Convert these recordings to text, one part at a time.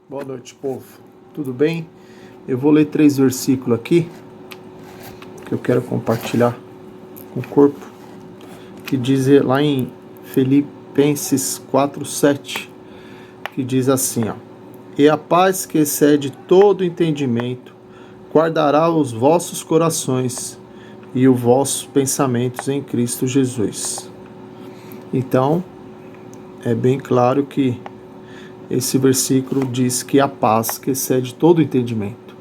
Boa noite, povo. Tudo bem? Eu vou ler 3 versículos aqui que eu quero compartilhar com o corpo, que diz lá em Filipenses 4:7, que diz assim, ó: E a paz que excede todo entendimento guardará os vossos corações e os vossos pensamentos em Cristo Jesus. Então, é bem claro que esse versículo diz que a paz que excede todo entendimento.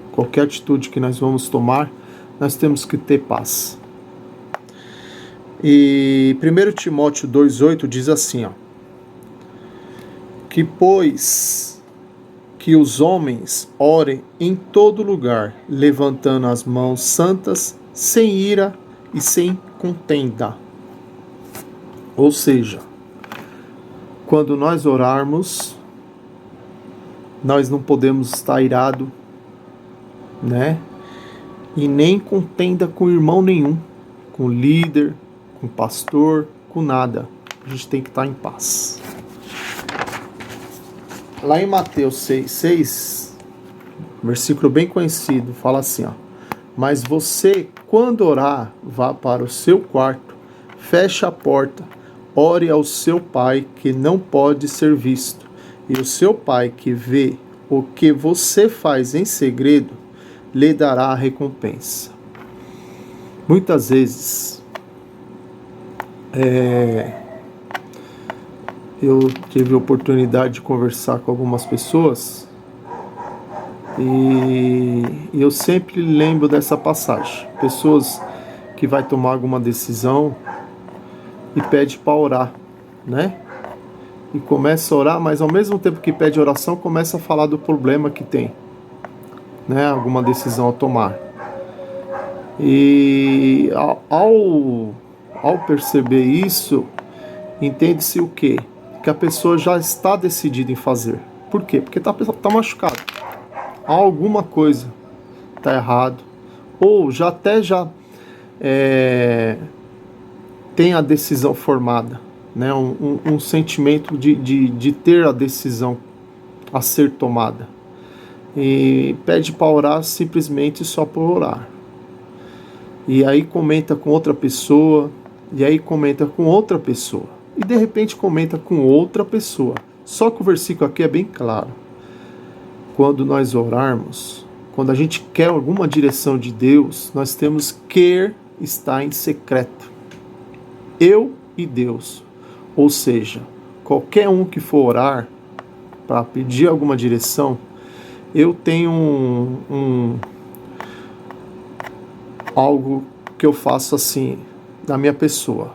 Qualquer atitude que nós vamos tomar, nós temos que ter paz. E 1 Timóteo 2,8 diz assim, ó: que pois que os homens orem em todo lugar, levantando as mãos santas, sem ira e sem contenda. Ou seja, quando nós orarmos, nós não podemos estar irado, né? E nem contenda com irmão nenhum, com líder, com pastor, com nada. A gente tem que estar em paz. Lá em Mateus 6,6, versículo bem conhecido, fala assim, ó: Mas você, quando orar, vá para o seu quarto, feche a porta, ore ao seu pai que não pode ser visto, e o seu pai que vê o que você faz em segredo, lhe dará a recompensa. Muitas vezes, eu tive a oportunidade de conversar com algumas pessoas e eu sempre lembro dessa passagem. Pessoas que vai tomar alguma decisão e pede para orar, né? E começa a orar, mas ao mesmo tempo que pede oração, começa a falar do problema que tem, né? Alguma decisão a tomar. E ao perceber isso, entende-se o quê? Que a pessoa já está decidida em fazer. Por quê? Porque tá machucado. Alguma coisa está errado. Ou já tem a decisão formada, né? Um sentimento de ter a decisão a ser tomada. E pede para orar simplesmente só por orar. E aí comenta com outra pessoa, e aí comenta com outra pessoa, e de repente comenta com outra pessoa. Só que o versículo aqui é bem claro. Quando nós orarmos, quando a gente quer alguma direção de Deus, nós temos que estar em secreto. Eu e Deus. Ou seja, qualquer um que for orar para pedir alguma direção, eu tenho algo que eu faço assim, na minha pessoa.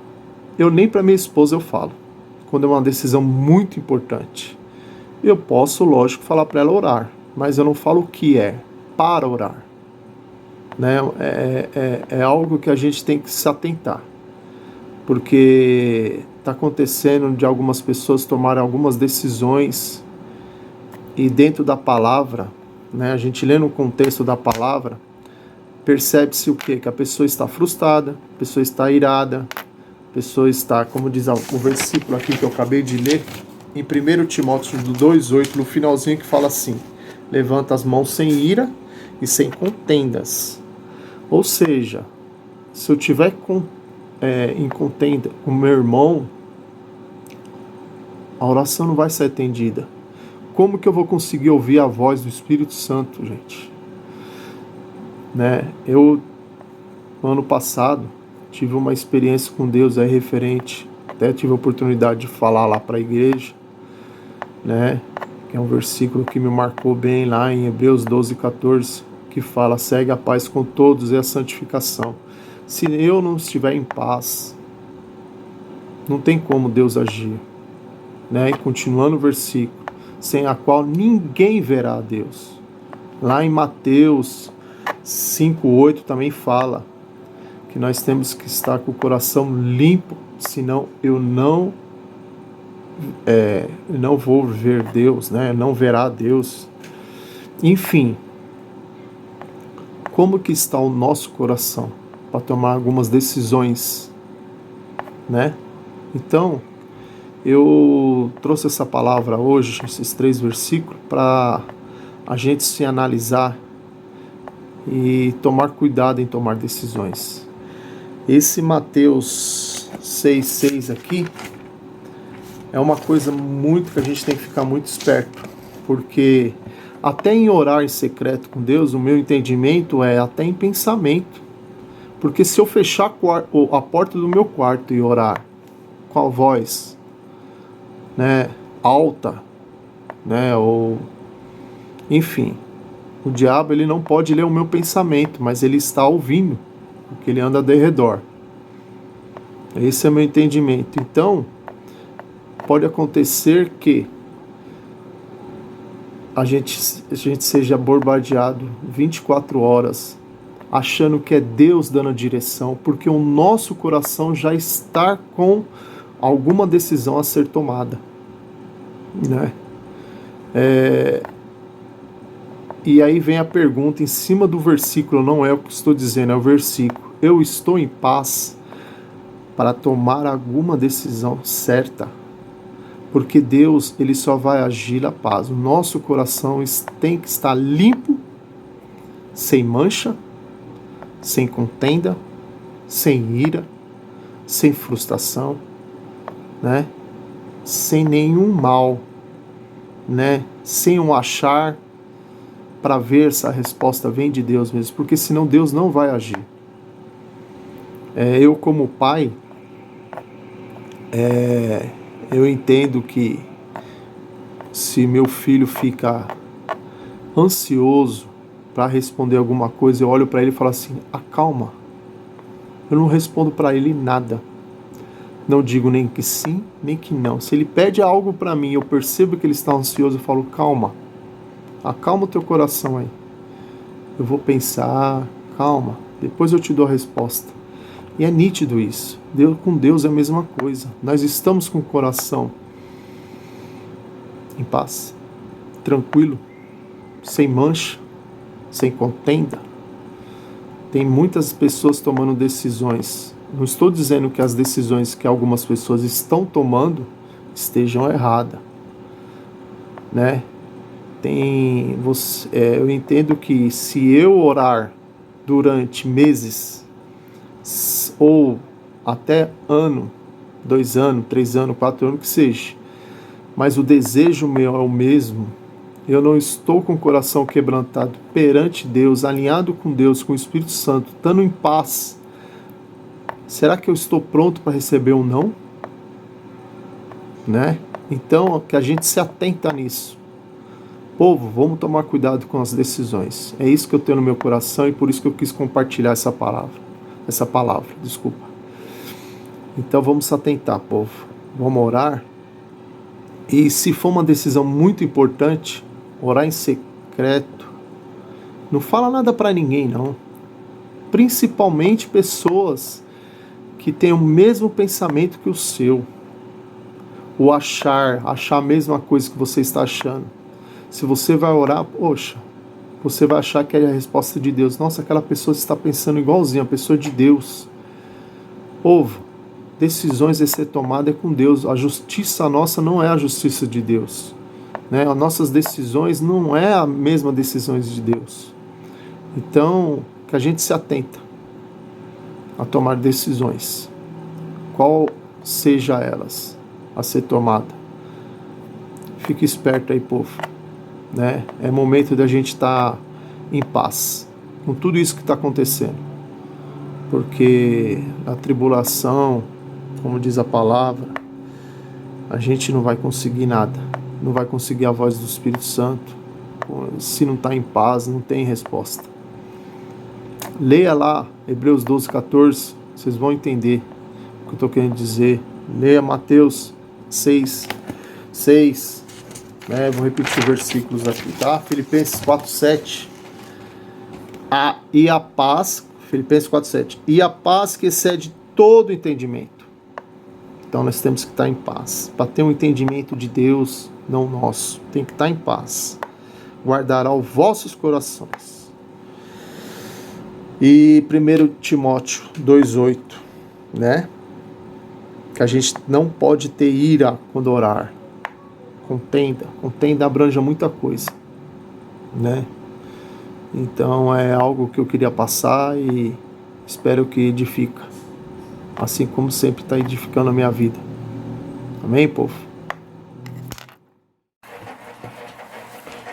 Eu nem para minha esposa eu falo, quando é uma decisão muito importante. Eu posso, lógico, falar para ela orar, mas eu não falo o que é para orar, né? É algo que a gente tem que se atentar, porque está acontecendo de algumas pessoas tomarem algumas decisões e dentro da palavra, né, a gente lê no contexto da palavra, percebe-se o quê? Que a pessoa está frustrada, a pessoa está irada, a pessoa está, como diz o versículo aqui que eu acabei de ler, em 1 Timóteo 2,8, no finalzinho, que fala assim: levanta as mãos sem ira e sem contendas. Ou seja, se eu tiver em contenda com meu irmão, a oração não vai ser atendida. Como que eu vou conseguir ouvir a voz do Espírito Santo, gente? Né? Eu, no ano passado, tive uma experiência com Deus aí referente, até tive a oportunidade de falar lá para a igreja, né? Que é um versículo que me marcou bem lá em Hebreus 12,14, que fala: segue a paz com todos e a santificação. Se eu não estiver em paz, não tem como Deus agir, né? E continuando o versículo: sem a qual ninguém verá a Deus. Lá em Mateus 5,8 também fala que nós temos que estar com o coração limpo, senão eu não vou ver Deus, né? Não verá Deus. Enfim, como que está o nosso coração para tomar algumas decisões, né? Então, Eu trouxe essa palavra hoje, esses 3 versículos, para a gente se analisar e tomar cuidado em tomar decisões. Esse Mateus 6,6 aqui é uma coisa muito que a gente tem que ficar muito esperto, porque até em orar em secreto com Deus, o meu entendimento é até em pensamento. Porque se eu fechar a porta do meu quarto e orar com a voz, né, alta, né, ou enfim, o diabo ele não pode ler o meu pensamento, mas ele está ouvindo, porque ele anda ao redor. Esse é o meu entendimento. Então, pode acontecer que a gente seja bombardeado 24 horas, achando que é Deus dando a direção, porque o nosso coração já está com alguma decisão a ser tomada, né? E aí vem a pergunta em cima do versículo, não é o que estou dizendo, é o versículo. Eu estou em paz para tomar alguma decisão certa, porque Deus ele só vai agir a paz. O nosso coração tem que estar limpo, sem mancha, sem contenda, sem ira, sem frustração, né? Sem nenhum mal, né? Sem um achar para ver se a resposta vem de Deus mesmo, porque senão Deus não vai agir. Eu como pai, eu entendo que se meu filho fica ansioso para responder alguma coisa, eu olho para ele e falo assim, acalma. Eu não respondo para ele nada. Não digo nem que sim, nem que não. Se ele pede algo para mim, eu percebo que ele está ansioso, eu falo, calma. Acalma o teu coração aí. Eu vou pensar, calma. Depois eu te dou a resposta. E é nítido isso. Com Deus é a mesma coisa. Nós estamos com o coração em paz, tranquilo, sem mancha, sem contenda. Tem muitas pessoas tomando decisões. Não estou dizendo que as decisões que algumas pessoas estão tomando estejam erradas, né? Eu entendo que se eu orar durante meses ou até ano, 2 anos, 3 anos, 4 anos, que seja, mas o desejo meu é o mesmo, eu não estou com o coração quebrantado perante Deus, alinhado com Deus, com o Espírito Santo, estando em paz, será que eu estou pronto para receber um não? Né? Então, que a gente se atenta nisso. Povo, vamos tomar cuidado com as decisões. É isso que eu tenho no meu coração e por isso que eu quis compartilhar essa palavra. Desculpa. Então vamos se atentar, povo. Vamos orar. E se for uma decisão muito importante, orar em secreto. Não fala nada para ninguém, não. Principalmente pessoas que têm o mesmo pensamento que o seu. O achar a mesma coisa que você está achando. Se você vai orar, poxa, você vai achar que é a resposta de Deus. Nossa, aquela pessoa está pensando igualzinho, a pessoa de Deus. Povo, decisões a ser tomada é com Deus. A justiça nossa não é a justiça de Deus, né? As nossas decisões não é a mesma decisões de Deus. Então, que a gente se atenta a tomar decisões, qual seja elas a ser tomada. Fique esperto aí, povo, né? É momento da gente estar em paz com tudo isso que está acontecendo, porque a tribulação, como diz a palavra, a gente não vai conseguir nada, não vai conseguir a voz do Espírito Santo. Se não está em paz, não tem resposta. Leia lá Hebreus 12:14, vocês vão entender o que eu estou querendo dizer. Leia Mateus 6:6, né? Vou repetir os versículos aqui, tá? Filipenses 4:7. Filipenses 4:7. E a paz que excede todo entendimento. Então nós temos que estar em paz. Para ter um entendimento de Deus, não nosso. Tem que estar em paz. Guardará os vossos corações. E 1 Timóteo 2:8, né? que a gente não pode ter ira quando orar. Contenda abranja muita coisa, né? Então é algo que eu queria passar e espero que edifica, assim como sempre está edificando a minha vida. Amém, povo?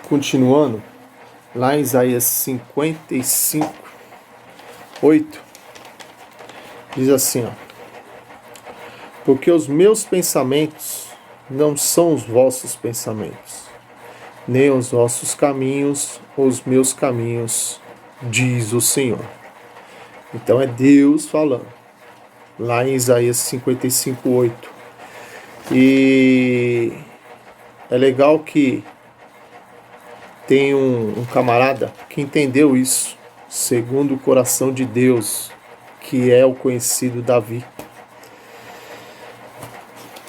Continuando, lá em Isaías 55, 8, diz assim, ó: porque os meus pensamentos não são os vossos pensamentos, nem os vossos caminhos, os meus caminhos, diz o Senhor. Então é Deus falando, lá em Isaías 55, 8. E é legal que tem um camarada que entendeu isso, segundo o coração de Deus, que é o conhecido Davi.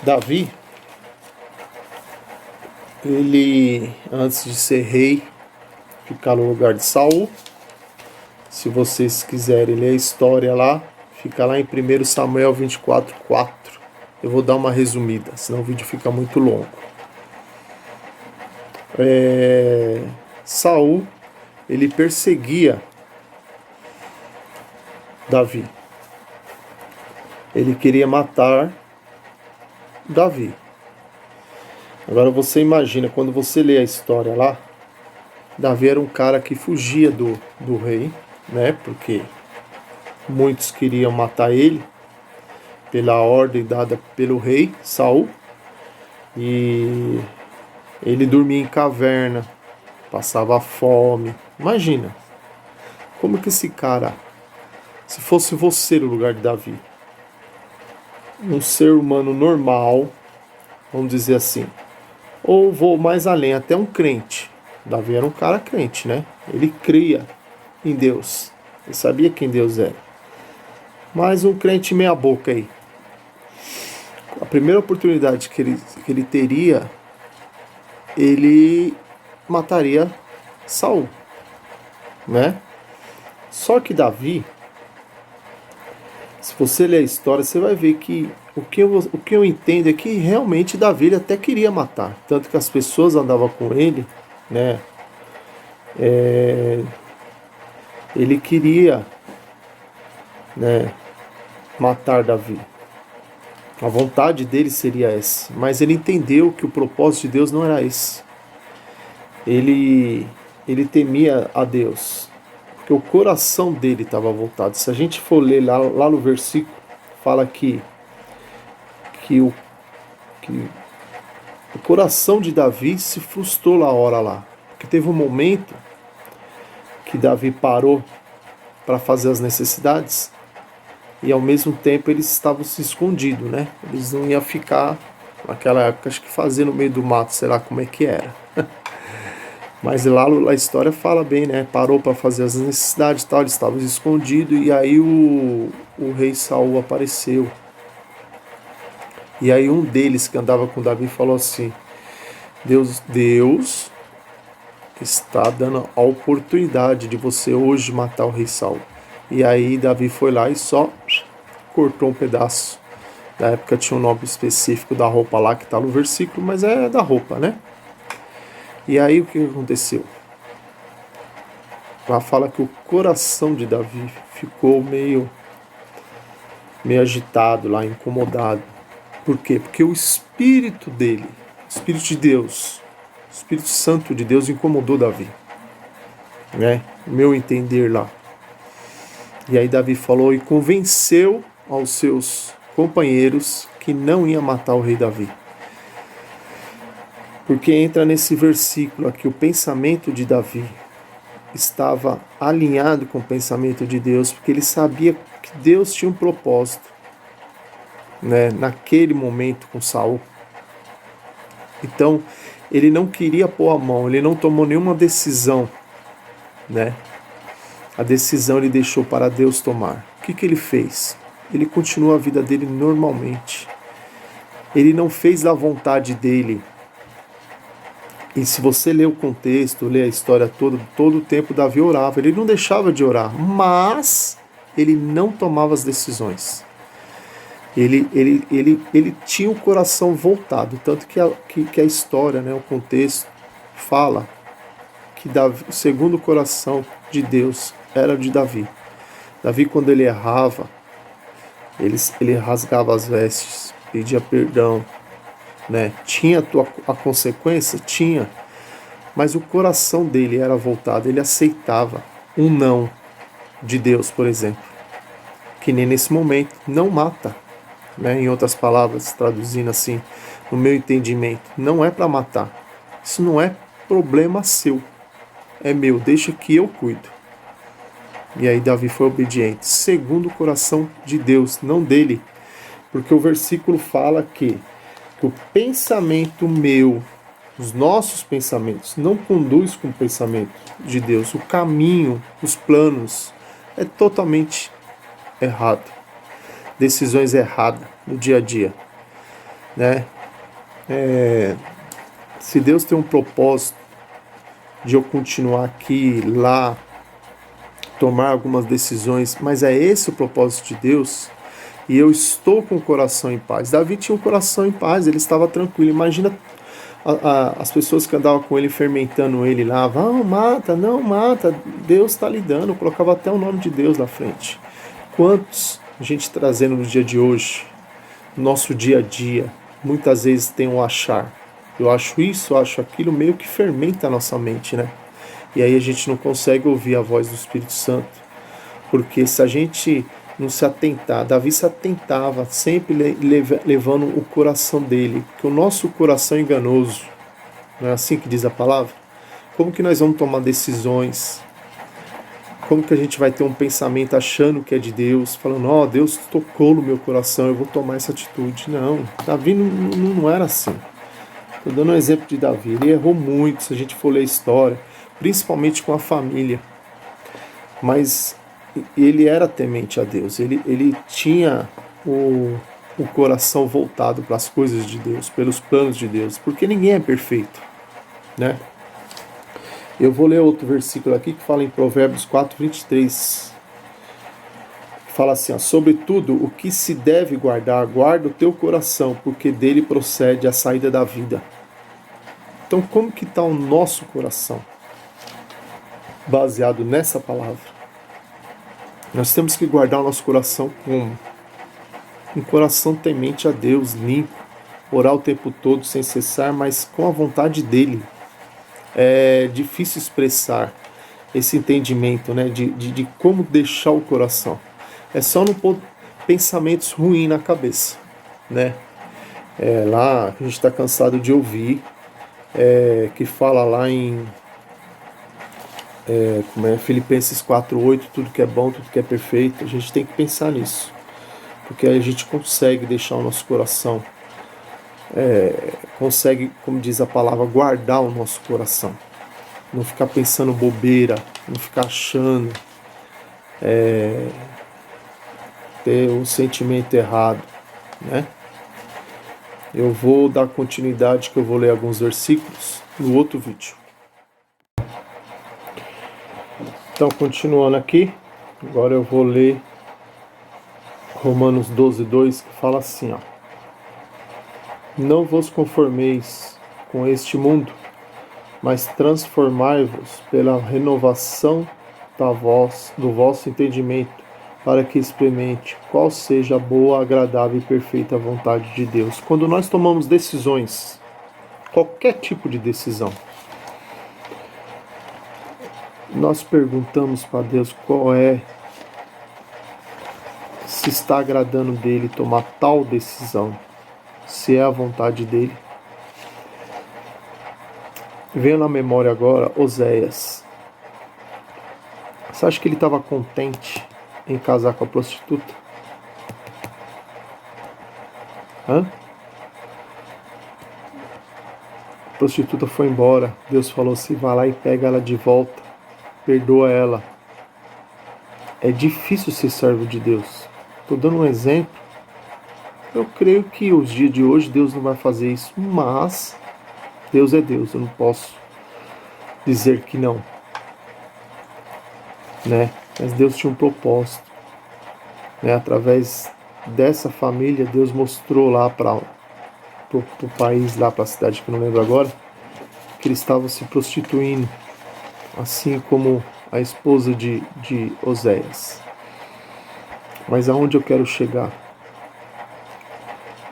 Davi, ele, antes de ser rei, ficar no lugar de Saul. Se vocês quiserem ler a história lá, fica lá em 1 Samuel 24, 4. Eu vou dar uma resumida, senão o vídeo fica muito longo. Saul, ele perseguia Davi. Ele queria matar Davi. Agora você imagina, quando você lê a história lá, Davi era um cara que fugia do rei, né? Porque muitos queriam matar ele pela ordem dada pelo rei Saul. E ele dormia em caverna, passava fome. Imagina, como que esse cara, se fosse você no lugar de Davi, um ser humano normal, vamos dizer assim, ou vou mais além, até um crente. Davi era um cara crente, né? Ele cria em Deus, ele sabia quem Deus era. Mas um crente meia boca aí, a primeira oportunidade que ele teria, ele mataria Saul, né? Só que Davi, se você ler a história, você vai ver que o que eu entendo é que realmente Davi ele até queria matar, tanto que as pessoas andavam com ele, né? Ele queria, né, matar Davi. A vontade dele seria essa, mas ele entendeu que o propósito de Deus não era esse. Ele temia a Deus, porque o coração dele estava voltado. Se a gente for ler lá no versículo, fala que o coração de Davi se frustrou na hora lá, porque teve um momento que Davi parou para fazer as necessidades e ao mesmo tempo eles estavam se escondidos, né? Eles não iam ficar naquela época, acho que fazer no meio do mato, sei lá como é que era. Mas lá a história fala bem, né? Parou para fazer as necessidades e tal, eles estavam escondidos e aí o rei Saul apareceu. E aí um deles que andava com Davi falou assim: Deus está dando a oportunidade de você hoje matar o rei Saul. E aí Davi foi lá e só cortou um pedaço. Na época tinha um nome específico da roupa lá que está no versículo, mas é da roupa, né? E aí o que aconteceu? Lá fala que o coração de Davi ficou meio agitado lá, incomodado. Por quê? Porque o espírito dele, o Espírito de Deus, o Espírito Santo de Deus incomodou Davi, né? Meu entender lá. E aí Davi falou e convenceu aos seus companheiros que não ia matar o rei Davi. Porque entra nesse versículo aqui, o pensamento de Davi estava alinhado com o pensamento de Deus, porque ele sabia que Deus tinha um propósito, né, naquele momento com Saul. Então, ele não queria pôr a mão, ele não tomou nenhuma decisão, né? A decisão ele deixou para Deus tomar. O que ele fez? Ele continuou a vida dele normalmente. Ele não fez da vontade dele. E se você ler o contexto, ler a história toda, todo o tempo Davi orava. Ele não deixava de orar, mas ele não tomava as decisões. Ele tinha o coração voltado, tanto que a história, né, o contexto, fala que Davi, o segundo coração de Deus era de Davi. Davi, quando ele errava, ele rasgava as vestes, pedia perdão, né? Tinha a consequência? Tinha, mas o coração dele era voltado, ele aceitava um não de Deus, por exemplo, que nem nesse momento não mata, né? Em outras palavras, traduzindo assim, no meu entendimento, não é para matar. Isso não é problema seu, é meu, deixa que eu cuido. E aí Davi foi obediente, segundo o coração de Deus, não dele, porque o versículo fala que o pensamento meu, os nossos pensamentos, não conduz com o pensamento de Deus. O caminho, os planos, é totalmente errado. Decisões erradas no dia a dia, né? Se Deus tem um propósito de eu continuar aqui, lá, tomar algumas decisões, mas é esse o propósito de Deus, e eu estou com o coração em paz. Davi tinha um coração em paz, ele estava tranquilo. Imagina as pessoas que andavam com ele, fermentando ele lá, não mata, Deus está lhe dando, colocava até o nome de Deus na frente. Quantos a gente trazendo no dia de hoje, no nosso dia a dia, muitas vezes tem um achar, eu acho isso, eu acho aquilo, meio que fermenta a nossa mente, né? E aí a gente não consegue ouvir a voz do Espírito Santo, porque se a gente não se atentar, Davi se atentava, sempre levando o coração dele, que o nosso coração é enganoso, não é assim que diz a palavra? Como que nós vamos tomar decisões? Como que a gente vai ter um pensamento achando que é de Deus, falando, ó, Deus tocou no meu coração, eu vou tomar essa atitude? Não, Davi não era assim. Estou dando um exemplo de Davi, ele errou muito, se a gente for ler a história, principalmente com a família, mas ele era temente a Deus, ele tinha o coração voltado para as coisas de Deus, pelos planos de Deus, porque ninguém é perfeito, né? Eu vou ler outro versículo aqui que fala em Provérbios 4:23, que fala assim, ó, sobretudo o que se deve guardar, guarda o teu coração, porque dele procede a saída da vida. Então como que está o nosso coração? Baseado nessa palavra. Nós temos que guardar o nosso coração com um coração temente a Deus, limpo, orar o tempo todo sem cessar, mas com a vontade dele. É difícil expressar esse entendimento, né, de como deixar o coração. É só não pôr pensamentos ruins na cabeça, né? Lá a gente está cansado de ouvir, que fala lá em Filipenses 4:8, tudo que é bom, tudo que é perfeito. A gente tem que pensar nisso, porque aí a gente consegue deixar o nosso coração, consegue, como diz a palavra, guardar o nosso coração, não ficar pensando bobeira, não ficar achando, ter um sentimento errado, né? Eu vou dar continuidade, que eu vou ler alguns versículos no outro vídeo. Então, continuando aqui, agora eu vou ler Romanos 12:2, que fala assim, ó: não vos conformeis com este mundo, mas transformai-vos pela renovação do vosso entendimento, para que experimente qual seja a boa, agradável e perfeita vontade de Deus. Quando nós tomamos decisões, qualquer tipo de decisão, nós perguntamos para Deus qual se está agradando dele tomar tal decisão, se é a vontade dele. Venho na memória agora Oséias. Você acha que ele estava contente em casar com a prostituta? A prostituta foi embora. Deus falou assim, vai lá e pega ela de volta, perdoa ela. É difícil ser servo de Deus. Estou dando um exemplo. Eu creio que os dias de hoje Deus não vai fazer isso, mas Deus é Deus, eu não posso dizer que não, né? Mas Deus tinha um propósito, né? Através dessa família, Deus mostrou lá para o país, lá para a cidade que eu não lembro agora, que eles estavam se prostituindo, assim como a esposa de Oséias. Mas aonde eu quero chegar?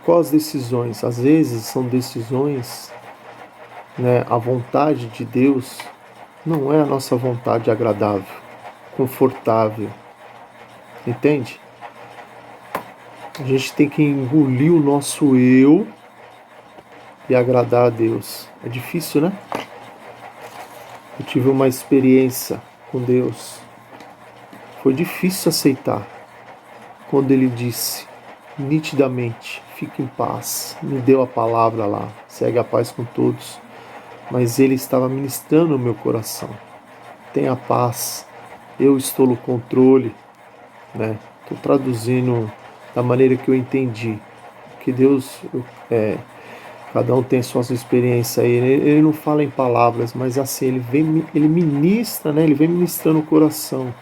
Quais as decisões? Às vezes são decisões, né? A vontade de Deus não é a nossa vontade agradável, confortável. Entende? A gente tem que engolir o nosso eu e agradar a Deus. É difícil, né? Eu tive uma experiência com Deus. Foi difícil aceitar quando Ele disse nitidamente: fique em paz. Me deu a palavra lá, segue a paz com todos. Mas Ele estava ministrando no meu coração: tenha paz, eu estou no controle, né? Estou traduzindo da maneira que eu entendi. Que Deus, cada um tem suas experiências aí. Ele não fala em palavras, mas assim, ele ministra, né? Ele vem ministrando o coração,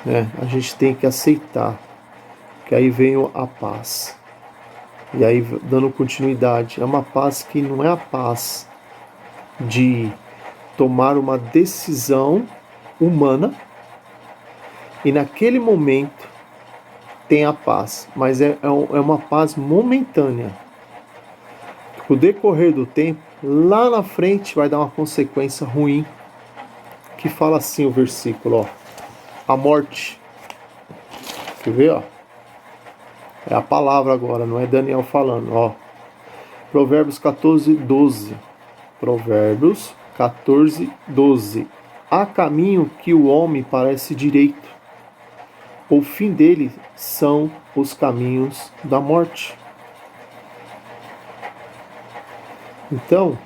né? A gente tem que aceitar, que aí vem a paz. E aí, dando continuidade, é uma paz que não é a paz de tomar uma decisão humana e naquele momento tem a paz, mas é uma paz momentânea. O decorrer do tempo, lá na frente vai dar uma consequência ruim, que fala assim o versículo, ó, a morte. Quer ver, ó? É a palavra agora, não é Daniel falando, ó. Provérbios 14, 12. Provérbios 14, 12. Há caminho que o homem parece direito, o fim dele são os caminhos da morte. Então,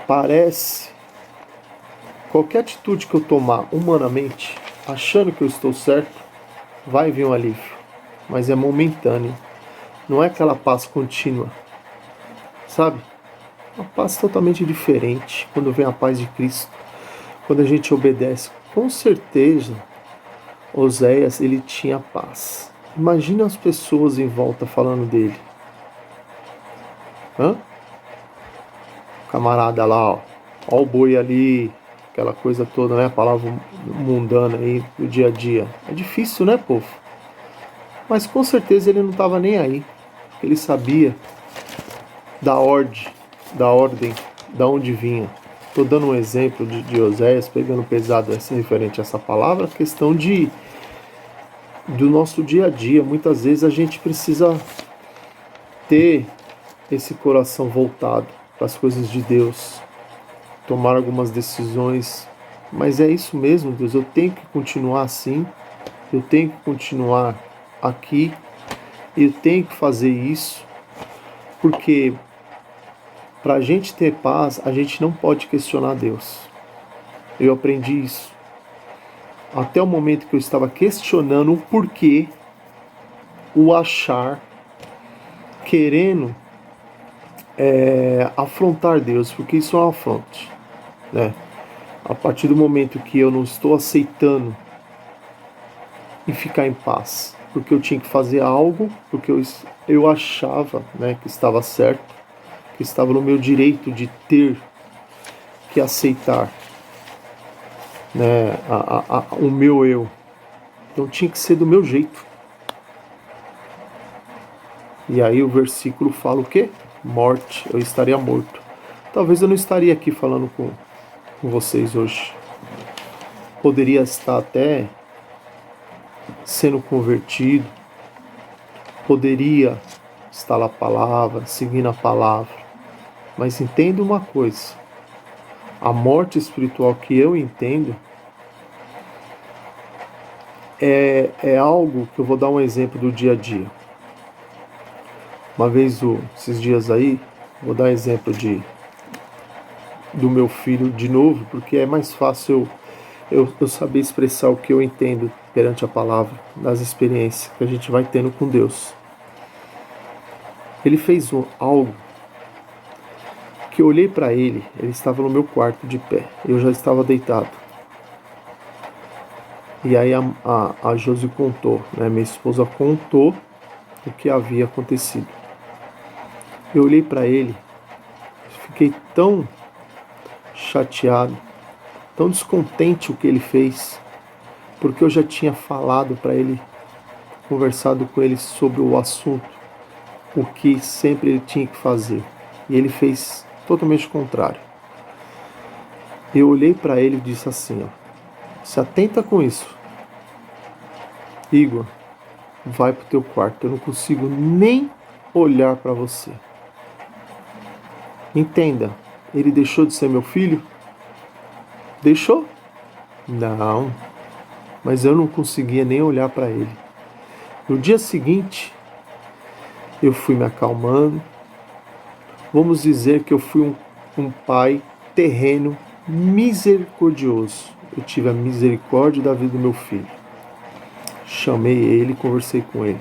parece, qualquer atitude que eu tomar humanamente, achando que eu estou certo, vai vir um alívio, mas é momentâneo, não é aquela paz contínua, sabe? Uma paz totalmente diferente quando vem a paz de Cristo, quando a gente obedece. Com certeza, Oséias, ele tinha paz. Imagina as pessoas em volta falando dele. Hã? Camarada lá, ó o boi ali, aquela coisa toda, né? A palavra mundana aí do dia a dia. É difícil, né, povo? Mas com certeza ele não estava nem aí. Ele sabia da ordem, da onde vinha. Estou dando um exemplo de Oséias, pegando pesado essa referente a essa palavra, questão do nosso dia a dia. Muitas vezes a gente precisa ter esse coração voltado para as coisas de Deus, tomar algumas decisões, mas é isso mesmo, Deus, eu tenho que continuar assim, eu tenho que continuar aqui, eu tenho que fazer isso, porque para a gente ter paz, a gente não pode questionar Deus. Eu aprendi isso. Até o momento que eu estava questionando o porquê, o achar, querendo afrontar Deus, porque isso é um afronte, né? A partir do momento que eu não estou aceitando e ficar em paz, porque eu tinha que fazer algo, porque eu achava, né, que estava certo, que estava no meu direito de ter que aceitar, né, o meu eu. Então tinha que ser do meu jeito. E aí o versículo fala o quê? Morte, eu estaria morto. Talvez eu não estaria aqui falando com vocês hoje. Poderia estar até sendo convertido, poderia estar na palavra, seguindo a palavra. Mas entenda uma coisa, a morte espiritual que eu entendo é algo que eu vou dar um exemplo do dia a dia. Uma vez, esses dias aí, vou dar exemplo do meu filho de novo, porque é mais fácil eu saber expressar o que eu entendo perante a palavra, das experiências que a gente vai tendo com Deus. Ele fez algo que eu olhei para ele estava no meu quarto de pé, eu já estava deitado. E aí a Josi contou, né? Minha esposa contou o que havia acontecido. Eu olhei para ele, fiquei tão chateado, tão descontente o que ele fez, porque eu já tinha falado para ele, conversado com ele sobre o assunto, o que sempre ele tinha que fazer. E ele fez totalmente o contrário. Eu olhei para ele e disse assim, ó, se atenta com isso. Igor, vai pro teu quarto, eu não consigo nem olhar para você. Entenda, ele deixou de ser meu filho? Deixou? Não, mas eu não conseguia nem olhar para ele. No dia seguinte, eu fui me acalmando. Vamos dizer que eu fui um pai terreno misericordioso. Eu tive a misericórdia da vida do meu filho. Chamei ele e conversei com ele.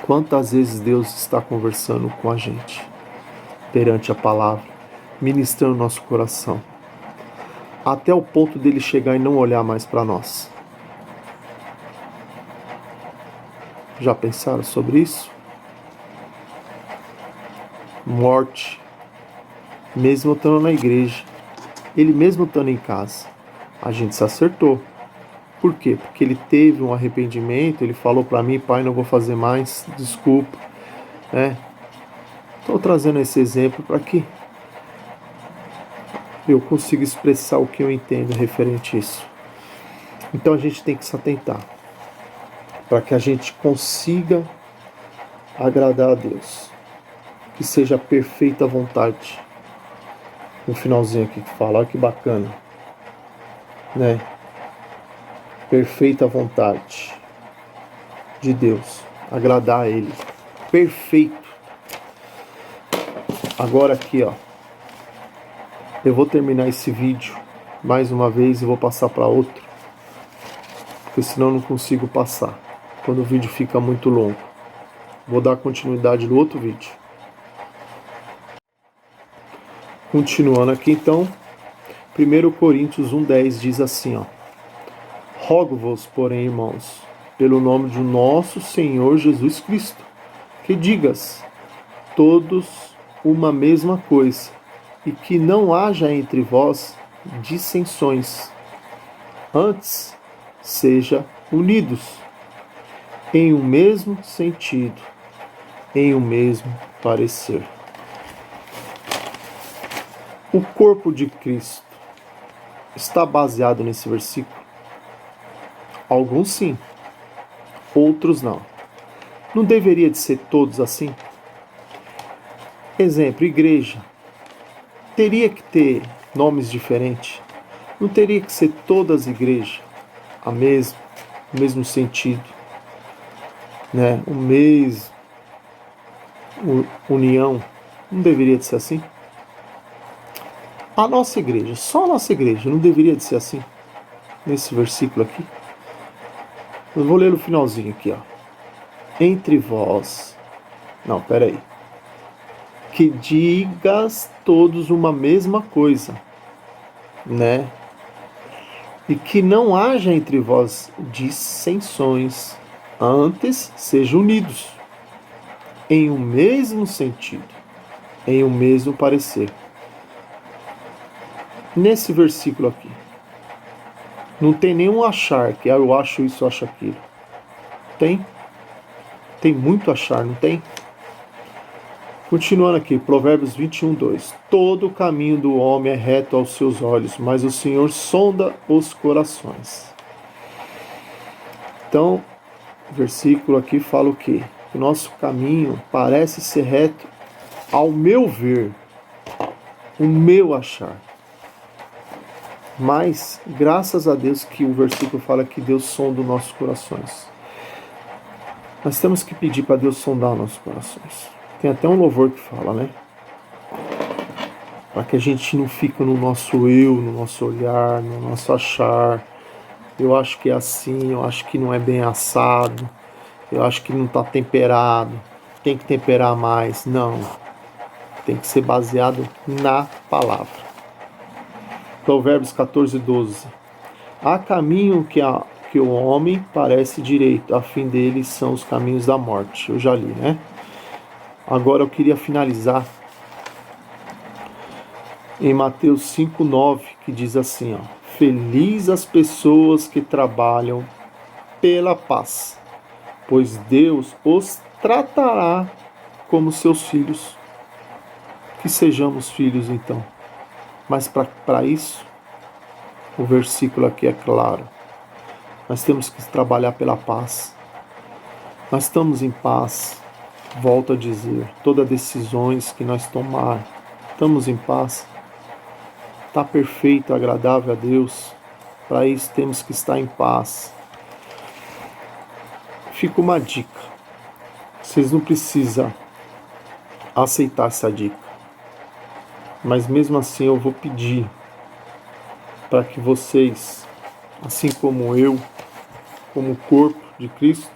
Quantas vezes Deus está conversando com a gente perante a palavra, ministrando nosso coração, até o ponto dele chegar e não olhar mais para nós. Já pensaram sobre isso? Morte, mesmo estando na igreja, ele mesmo estando em casa, a gente se acertou. Por quê? Porque ele teve um arrependimento, ele falou para mim, pai, não vou fazer mais, desculpa. Estou trazendo esse exemplo para que eu consiga expressar o que eu entendo referente a isso. Então a gente tem que se atentar, para que a gente consiga agradar a Deus, que seja a perfeita vontade. No finalzinho aqui que fala, olha que bacana, né? Perfeita vontade de Deus, agradar a Ele, perfeito. Agora aqui, ó, eu vou terminar esse vídeo mais uma vez e vou passar para outro, porque senão eu não consigo passar quando o vídeo fica muito longo. Vou dar continuidade no outro vídeo. Continuando aqui então, 1 Coríntios 1,10 diz assim, ó: rogo-vos, porém, irmãos, pelo nome de nosso Senhor Jesus Cristo, que digas todos uma mesma coisa, e que não haja entre vós dissensões. Antes, seja unidos em um mesmo sentido, em um mesmo parecer. O corpo de Cristo está baseado nesse versículo? Alguns sim, outros não. Não deveria de ser todos assim? Exemplo, igreja. Teria que ter nomes diferentes? Não teria que ser todas as igrejas o mesmo sentido, né? O mesmo união? Não deveria de ser assim? A nossa igreja, só a nossa igreja, não deveria de ser assim? Nesse versículo aqui. Eu vou ler no finalzinho aqui, ó. Entre vós. Não, peraí. Que digas todos uma mesma coisa, né? E que não haja entre vós dissensões, antes sejam unidos em um mesmo sentido, em um mesmo parecer. Nesse versículo aqui, não tem nenhum achar, que eu acho isso, eu acho aquilo. Tem? Tem muito achar, não tem? Continuando aqui, Provérbios 21:2. Todo o caminho do homem é reto aos seus olhos, mas o Senhor sonda os corações. Então, o versículo aqui fala o quê? O nosso caminho parece ser reto ao meu ver, o meu achar. Mas, graças a Deus que o versículo fala que Deus sonda os nossos corações. Nós temos que pedir para Deus sondar nossos corações. Tem até um louvor que fala, né? Para que a gente não fique no nosso eu, no nosso olhar, no nosso achar. Eu acho que é assim, eu acho que não é bem assado, eu acho que não está temperado, tem que temperar mais. Não. Tem que ser baseado na palavra. Provérbios 14:12. Há caminho que o homem parece direito, a fim deles são os caminhos da morte. Eu já li, né? Agora eu queria finalizar em Mateus 5,9, que diz assim, ó: Feliz as pessoas que trabalham pela paz, pois Deus os tratará como seus filhos. Que sejamos filhos, então. Mas para isso, o versículo aqui é claro. Nós temos que trabalhar pela paz. Nós estamos em paz. Volto a dizer, todas as decisões que nós tomar, estamos em paz. Está perfeito, agradável a Deus. Para isso temos que estar em paz. Fica uma dica. Vocês não precisam aceitar essa dica. Mas mesmo assim eu vou pedir para que vocês, assim como eu, como corpo de Cristo,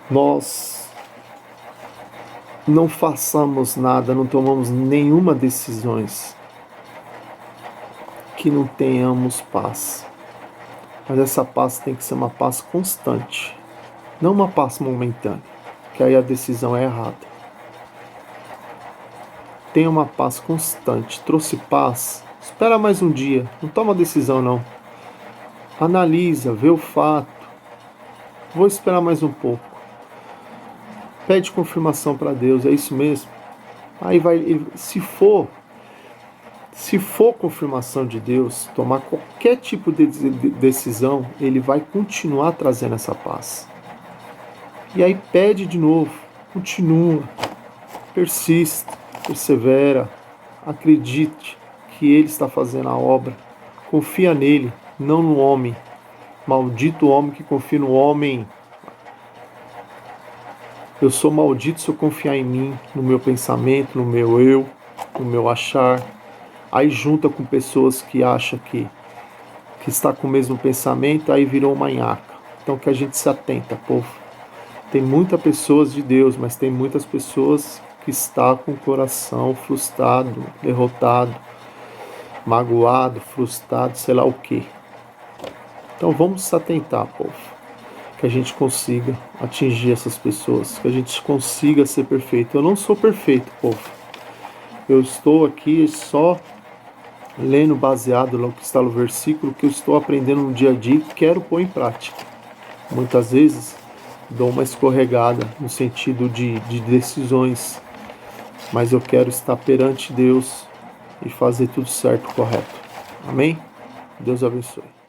nós não façamos nada, não tomamos nenhuma decisão que não tenhamos paz. Mas essa paz tem que ser uma paz constante, não uma paz momentânea, que aí a decisão é errada. Tenha uma paz constante. Trouxe paz? Espera mais um dia. Não toma decisão, não. Analisa, vê o fato. Vou esperar mais um pouco. Pede confirmação para Deus. É isso mesmo? Aí vai. Se for confirmação de Deus, tomar qualquer tipo de decisão, Ele vai continuar trazendo essa paz. E aí pede de novo. Continua. Persista. Persevera, acredite que Ele está fazendo a obra, confia nele, não no homem. Maldito o homem que confia no homem. Eu sou maldito se eu confiar em mim, no meu pensamento, no meu eu, no meu achar. Aí junta com pessoas que acham que está com o mesmo pensamento, aí virou uma nhaca. Então que a gente se atenta, povo. Tem muitas pessoas de Deus, mas tem muitas pessoas que está com o coração frustrado, derrotado, magoado, frustrado, sei lá o que. Então vamos se atentar, povo, que a gente consiga atingir essas pessoas, que a gente consiga ser perfeito. Eu não sou perfeito, povo. Eu estou aqui só lendo baseado no que está no versículo, que eu estou aprendendo no dia a dia e quero pôr em prática. Muitas vezes dou uma escorregada no sentido de decisões, mas eu quero estar perante Deus e fazer tudo certo, correto. Amém? Deus abençoe.